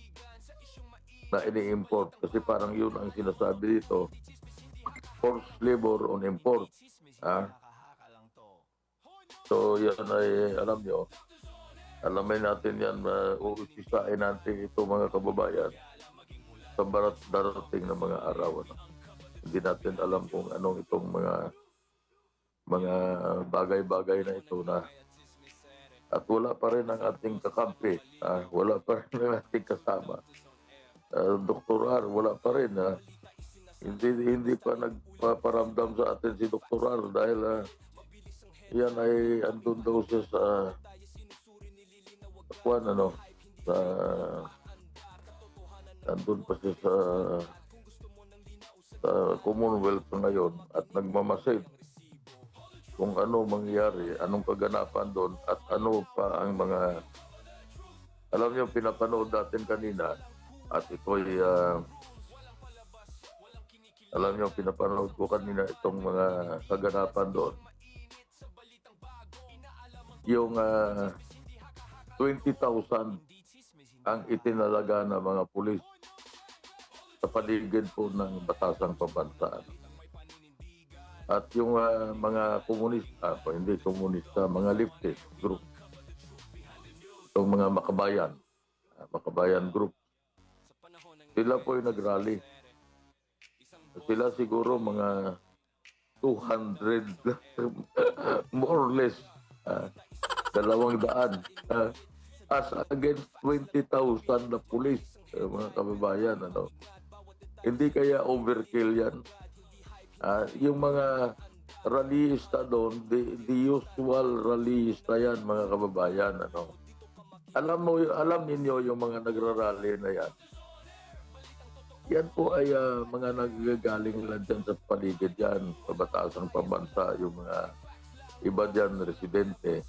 na ini-import. Kasi parang yun ang sinasabi dito, forced labor on import. So yan ay alam nyo, alamin natin yan, uusisain natin ito mga kababayan sa darating na mga araw. Hindi natin alam kung anong itong mga bagay-bagay na ito na at wala pa rin ang ating kakampi, wala pa rin ang ating kasama. Dr. R, wala pa rin. Hindi pa nagpaparamdam sa atin si Dr. R dahil yan ay andun daw siya sa andun pa siya sa Commonwealth ngayon at nagmamasid kung ano mangyari, anong kaganapan doon at ano pa ang mga alam niyo pinapanood natin kanina at ito ay alam niyo pinapanood ko kanina itong mga kaganapan doon yung 20,000 ang itinalaga ng mga pulis sa paligid po ng batasang pambansa. At yung mga komunista, hindi komunista, mga leftist group, itong mga makabayan group, sila po yung nag-rally. Sila siguro mga 200, more or less, 200, as against 20,000 na pulis, mga kababayan. Hindi kaya overkill yan? Yung mga rallyista doon, the usual rallyista yan, mga kababayan. Alam niyo yung mga nagrarally na yan. Yan po ay mga nagagaling lang dyan sa paligid yan, sa batasang pambansa, yung mga iba dyan, residente,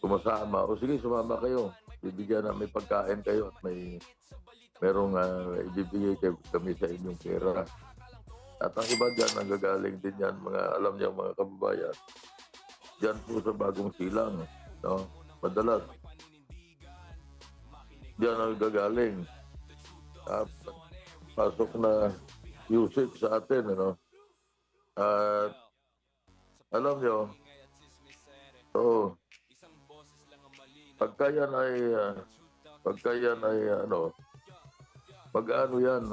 sumasama. O sige, sumama kayo. Bibigyan na may pagkain kayo at merong ibibigay kami sa inyong pera. At ang iba dyan, nagagaling din yan, alam niyo mga kababayan, dyan po sa Bagong Silang, no? Madalas. Dyan nagagaling. Pasok na usage sa atin, At alam niyo, pagka yan ay pag-ano yan,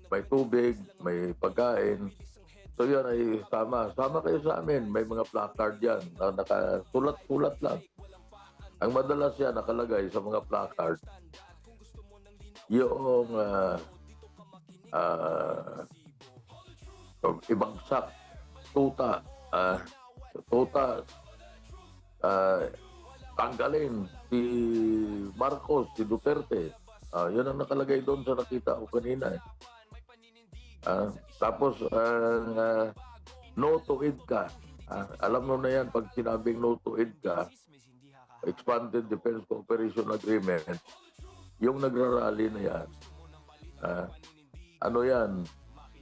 may tubig, may pagkain. So yan ay sama kayo sa amin. May mga placard yan na nakasulat-sulat lang. Ang madalas yan nakalagay sa mga placard, yung ibagsak, tuta, tanggalin si Marcos, si Duterte. Yun ang nakalagay doon sa nakita ko kanina. Tapos, no to IDCA. Alam mo na yan, pag sinabing no to IDCA, Expanded Defense Cooperation Agreement, yung nagrarally na yan,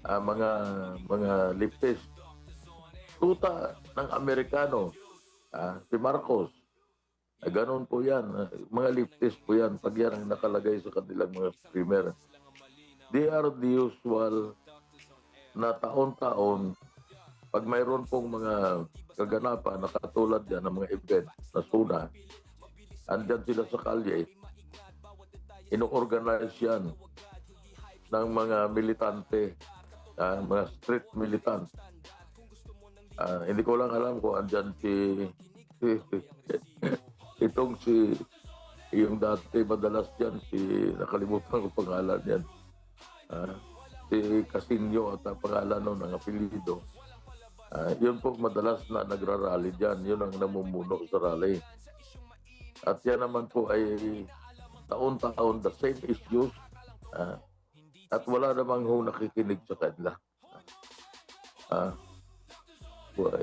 mga leftist. Tuta ng Amerikano, si Marcos, ganun po yan. Mga leftist po yan. Pag yan ang nakalagay sa kanilang mga streamer. They are the usual na taon-taon, pag mayroon pong mga kaganapan na katulad yan ng mga event na SUNA, andyan sila sa kalye, ino-organize yan ng mga militante, mga street militant. Hindi ko lang alam kung andyan itong yung dati madalas yan, nakalimutan ko pangalan yan. Si Casinyo at ang pangalan nun, ang apelido. Yun po madalas na nagrarally dyan. Yun ang namumuno sa rally. At yan naman po ay taon-taon the same issues. At wala namang nakikinig sa kanila.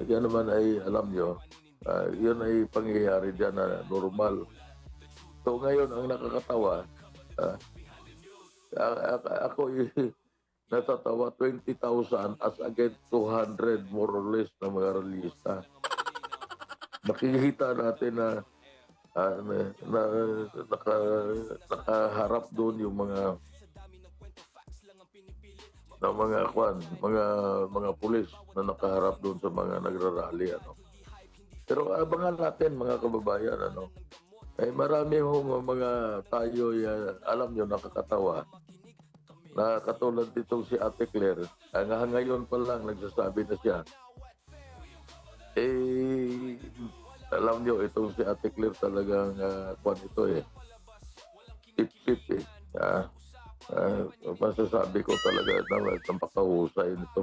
Yan naman ay, alam nyo, yun ay pangyayari dyan na normal. So ngayon, ang nakakatawa, ako natatawa 20,000 as against 200 more or less na mga realista. Makikita natin na nakaharap doon yung mga pulis na nakaharap doon sa mga nagrarally, ano. Pero abangan natin, mga kababayan, ano. Marami mga tayo, alam nyo, nakakatawa na katulad ditong si Ate Claire, ngayon pa lang nagsasabi na siya. Alam nyo, itong si Ate Claire talagang kwan ito Sip-sip masasabi ko talaga na napakahusay nito.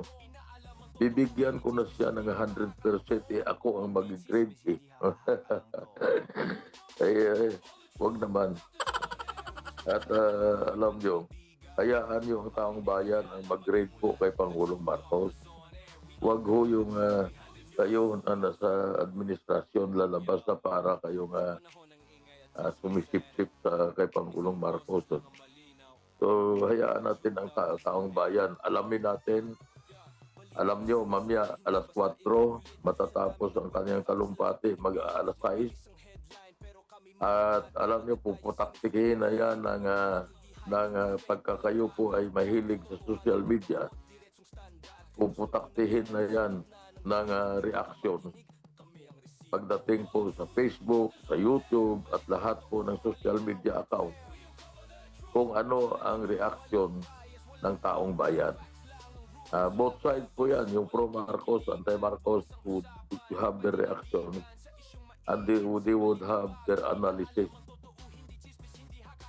Bibigyan ko na siya ng 100%, ako ang mag-grade wag naman. At alam nyo, hayaan yung taong bayan ang mag-grade po kay Pangulong Marcos. Wag ho yung kayo na nasa administrasyon lalabas na para kayong sumisip-sip kay Pangulong Marcos. So hayaan natin ang taong bayan. Alamin natin. Alam nyo, mamaya alas 4 matatapos ang kanyang talumpati, mag-alas 6. At alam nyo, puputaktikin na yan ng pagkakayo po ay mahilig sa social media. Puputaktihin na yan ng reaksyon. Pagdating po sa Facebook, sa YouTube, at lahat po ng social media account, kung ano ang reaksyon ng taong bayan. Both sides po yan, yung pro-Marcos, anti-Marcos would have their reaction and they would have their analysis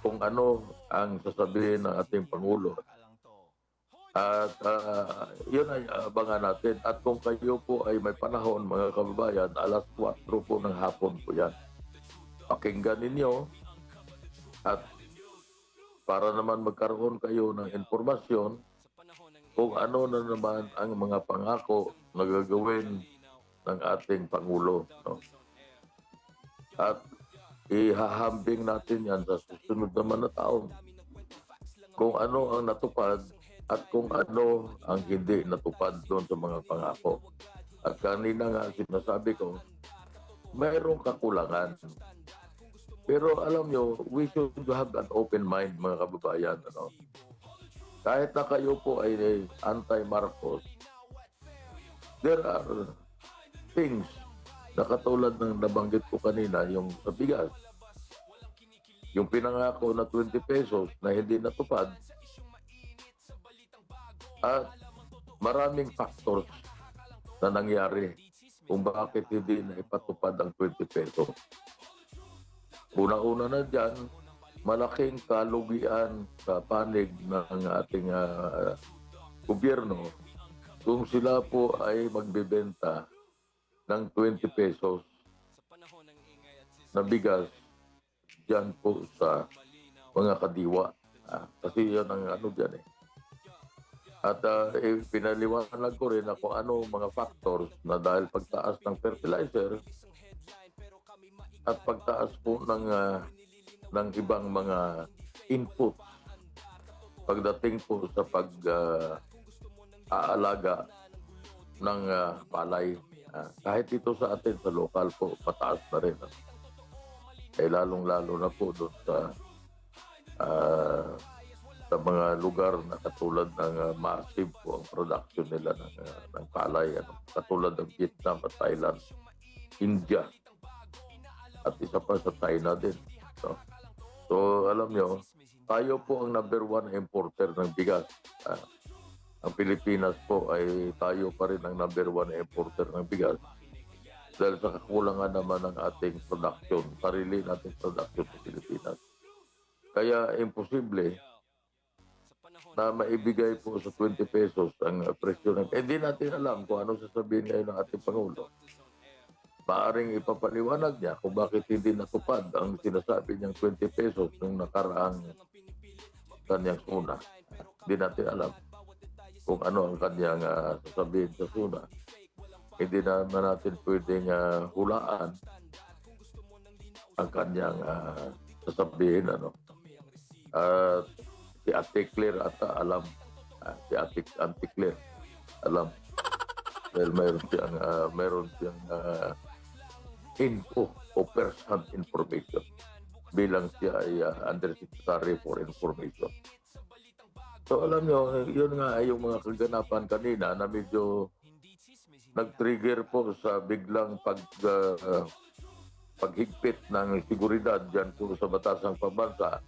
kung ano ang sasabihin ng ating Pangulo. At yun ay abangan natin. At kung kayo po ay may panahon, mga kababayan, alas 4 po ng hapon po yan. Pakinggan ninyo at para naman magkaroon kayo ng informasyon kung ano na naman ang mga pangako na gagawin ng ating Pangulo. No? At ihahambing natin yan sa susunod naman na taon. Kung ano ang natupad at kung ano ang hindi natupad doon sa mga pangako. At kanina nga sinasabi ko, mayroong kakulangan. Pero alam nyo, we should have an open mind, mga kababayan. Ano? Kahit na kayo po ay anti-Marcos, there are things na katulad ng nabanggit ko kanina, yung sa bigas. Yung pinangako na 20 pesos na hindi natupad, at maraming factors na nangyari kung bakit hindi na ipatupad ang 20 pesos. Una-una na dyan, malaking kalugian sa panig ng ating gobyerno kung sila po ay magbebenta ng 20 pesos na bigas dyan po sa mga kadiwa. Kasi yan ang ano dyan eh. At pinaliwanag ko rin na kung ano mga factors na dahil pagtaas ng fertilizer at pagtaas po ng ibang mga input pagdating po sa pag-aalaga ng palay. Kahit ito sa atin, sa lokal po, pataas na rin. Lalong-lalo na po doon sa sa mga lugar na katulad ng massive po ang production nila ng palay. Katulad ng Vietnam at Thailand, India, at isa pa sa China din. So alam nyo, tayo po ang number one importer ng bigas. Ang Pilipinas po ay tayo pa rin ang number one importer ng bigas dahil sa kakulangan naman ng ating production, sarili nating production sa Pilipinas. Kaya imposible na maibigay po sa 20 pesos ang presyo ng... Hindi natin alam kung ano sasabihin ngayon ng ating Pangulo. Maaring ipapaliwanag niya kung bakit hindi natupad ang sinasabi niyang 20 pesos nung nakaraang kanyang suna. Hindi natin alam kung ano ang kanyang sasabihin sa suna. Hindi naman natin pwedeng hulaan ang kanyang sasabihin. Si Ate Claire ata alam. Si Ate Claire alam. Dahil mayroon siyang info o first-hand information bilang siya ay Undersecretary for Information. So alam nyo, yun nga ay yung mga kaganapan kanina na medyo nag-trigger po sa biglang paghigpit ng seguridad dyan po sa batasang pambansa.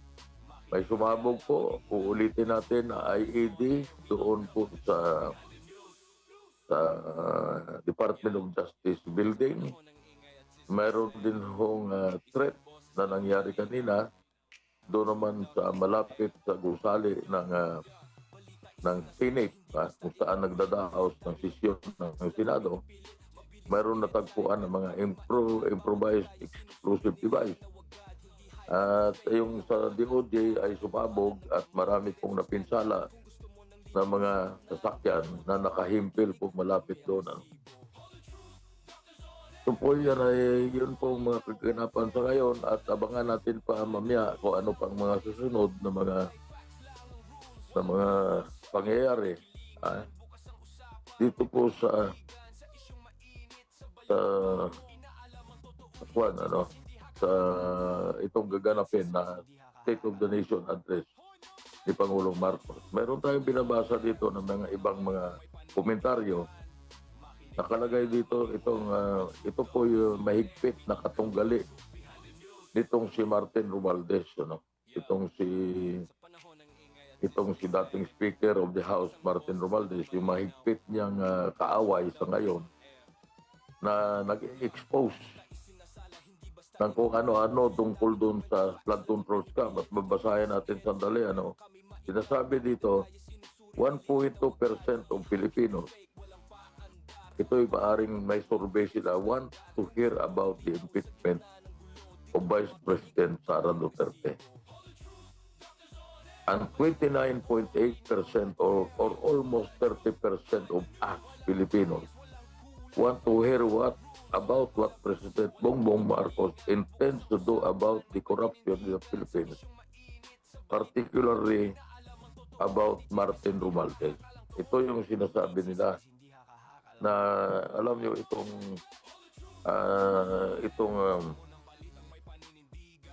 May sumabog po, uulitin natin na IED doon po sa Department of Justice building. Mayroon din hong threat na nangyari kanina doon naman sa malapit sa gusali ng Senate kung saan nagdadaos ng sesyon ng Senado. Mayroon natagpuan ng mga improvised explosive device. At yung sa DOJ ay sumabog at marami pong napinsala na mga sasakyan na nakahimpil po malapit doon. So po yun po mga kaganapan sa ngayon at abangan natin pa mamaya kung ano pang mga susunod na mga pangyayari. Dito po sa itong gaganapin na State of the Nation Address ni Pangulong Marcos. Mayroon tayong binabasa dito ng mga ibang mga komentaryo. Nakalagay dito ito po yung mahigpit na katunggali nitong si Martin Romualdez, Itong si dating Speaker of the House Martin Romualdez, yung mahigpit niyang kaaway sa ngayon na nag-expose ng kung ano-ano tungkol doon sa flood control scam. At babasahin natin sandali, sinasabi dito, 1.2% of Filipinos, ito'y maaring may survey sila, want to hear about the impeachment of Vice President Sara Duterte. And 29.8% or almost 30% of us Filipinos want to hear about what President Bongbong Marcos intends to do about the corruption in the Philippines, particularly about Martin Romualdez. Ito yung sinasabi nila na alam nyo itong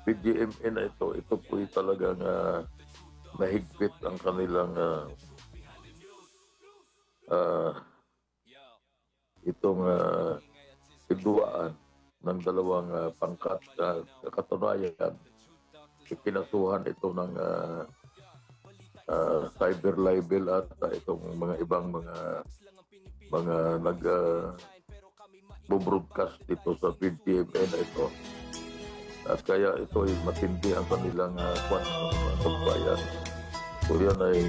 PGMA na ito po talagang mahigpit ang kanilang pigduaan ng dalawang pangkat. Katunayan, ikinasuhan ito ng cyber libel at itong mga ibang mga nag-broadcast dito sa PGMA na ito. At kaya ito ay matindi ang kanilang pagbayan. So yan ay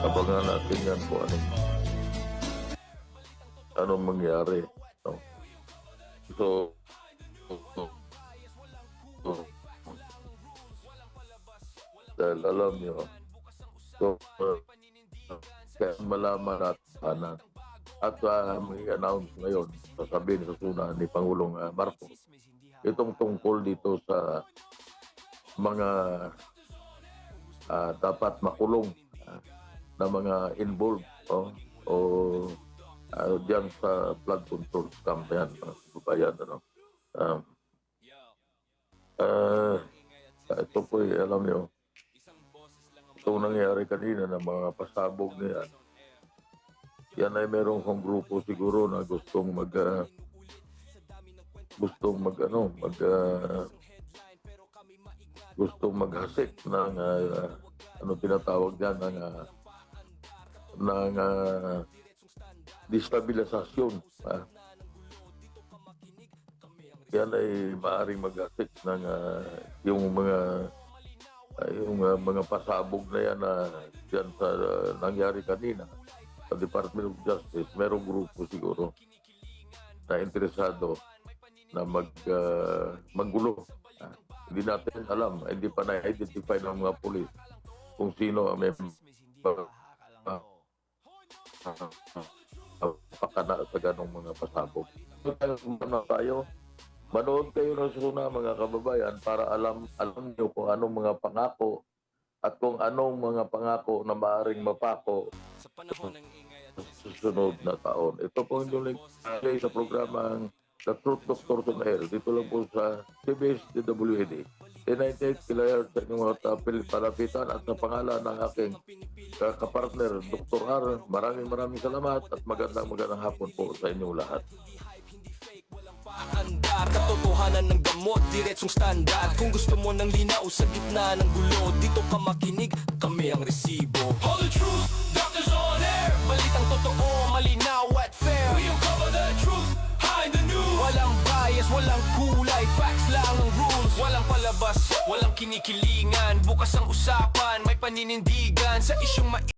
abangan natin yan kung anong mangyari. So dahil alam nyo, kaya malaman natin at may announce ngayon, sasabihin sa suna ni Pangulong Marcos, itong tungkol dito sa mga dapat makulong na mga involved diyan sa flood control scam na yan, bayan. Ito po, alam nyo, itong nangyari kanina ng mga pasabog na yan ay merong kong grupo siguro na gustong gustong maghasik ng ano tinatawag diyan ng destabilisasyon. Yan ay maaaring maghasik ng yung mga pasabog na yan yan sa nangyari kanina sa Department of Justice. Merong grupo siguro na interesado na maggulo. Hindi natin alam, hindi pa na-identify ng mga pulis kung sino ang may pakana sa ganong mga pasabog. Tayo, manood kayo ng Suna, mga kababayan, para alam niyo kung anong mga pangako at kung anong mga pangako na maaaring mapako Sa panahon ng ingay at susunod na taon. Ito po yung link sa programang The Truth Doctors on Air. Dito lang po sa CBS DWD. 1098 kHz sa inyong mga palapitan at sa pangalan ng aking kapartner, Dr. R. Maraming salamat at magandang hapon po sa inyong lahat. andar, katotohanan ng gamot, diretsong standard. Kung gusto mo ng linaw sa gitna ng gulo, dito ka makinig, kami ang resibo. All the truth, doctors on air. Balitang totoo, malinaw at fair. We uncover the truth, hide the news. Walang bias, walang kulay, facts lang ang rules. Walang palabas, walang kinikilingan. Bukas ang usapan, may paninindigan sa isyong